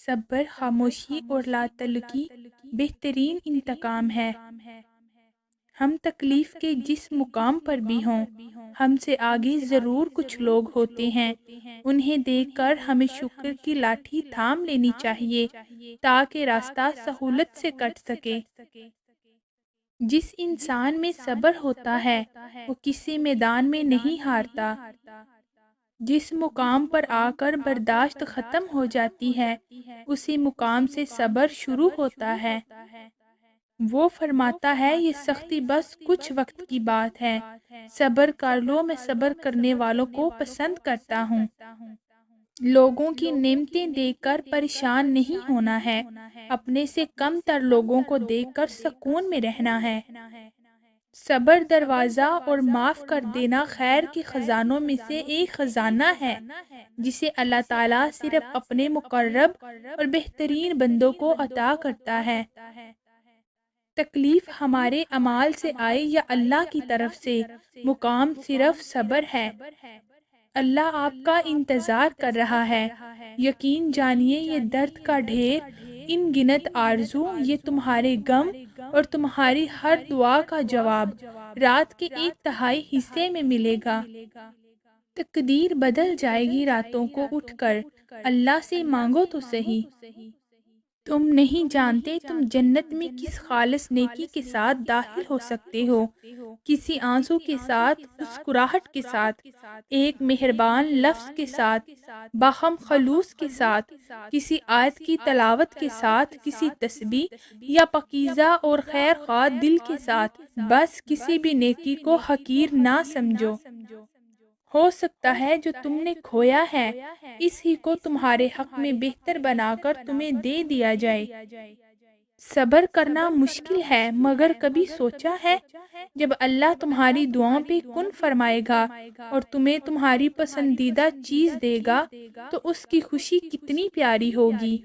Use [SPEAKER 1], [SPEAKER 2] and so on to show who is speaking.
[SPEAKER 1] صبر، خاموشی اور لا تعلقی بہترین انتقام ہے۔ ہم تکلیف کے جس مقام پر بھی ہوں، ہم سے آگے ضرور کچھ لوگ ہوتے ہیں۔ انہیں دیکھ کر ہمیں شکر کی لاٹھی تھام لینی چاہیے تاکہ راستہ سہولت سے کٹ سکے۔ جس انسان میں صبر ہوتا ہے وہ کسی میدان میں نہیں ہارتا۔ جس مقام پر آ کر برداشت ختم ہو جاتی ہے، اسی مقام سے صبر شروع ہوتا ہے۔ وہ فرماتا ہے یہ سختی بس کچھ وقت کی بات ہے، صبر کر لو، میں صبر کرنے والوں کو پسند کرتا ہوں۔ لوگوں کی نعمتیں دیکھ کر پریشان نہیں ہونا ہے، اپنے سے کم تر لوگوں کو دیکھ کر سکون میں رہنا ہے۔ صبر دروازہ اور معاف کر دینا خیر کے خزانوں میں سے ایک خزانہ ہے جسے اللہ تعالیٰ صرف اپنے مقرب اور بہترین بندوں کو عطا کرتا ہے۔ تکلیف ہمارے اعمال سے آئے یا اللہ کی طرف سے، مقام صرف صبر ہے۔ اللہ آپ کا انتظار کر رہا ہے۔ یقین جانیے یہ درد کا ڈھیر، ان گنت آرزو، یہ تمہارے غم اور تمہاری ہر دعا کا جواب رات کے 1/3 حصے میں ملے گا۔ تقدیر بدل جائے گی راتوں کو اٹھ کر، اللہ سے مانگو تو صحیح۔ تم نہیں جانتے تم جنت میں کس خالص نیکی کے ساتھ داخل ہو سکتے ہو، کسی آنسو کے ساتھ، مسکراہٹ کے ساتھ، ایک مہربان لفظ کے ساتھ، باہم خلوص کے ساتھ، کسی آیت کی تلاوت کے ساتھ، کسی تسبیح یا پاکیزہ اور خیر خواہ دل کے ساتھ۔ بس کسی بھی نیکی کو حقیر نہ سمجھو۔ ہو سکتا ہے جو تم نے کھویا ہے اس ہی کو تمہارے حق میں بہتر بنا کر تمہیں دے دیا جائے۔ صبر کرنا مشکل ہے، مگر کبھی سوچا ہے جب اللہ تمہاری دعاؤں پہ کن فرمائے گا اور تمہیں تمہاری پسندیدہ چیز دے گا تو اس کی خوشی کتنی پیاری ہوگی۔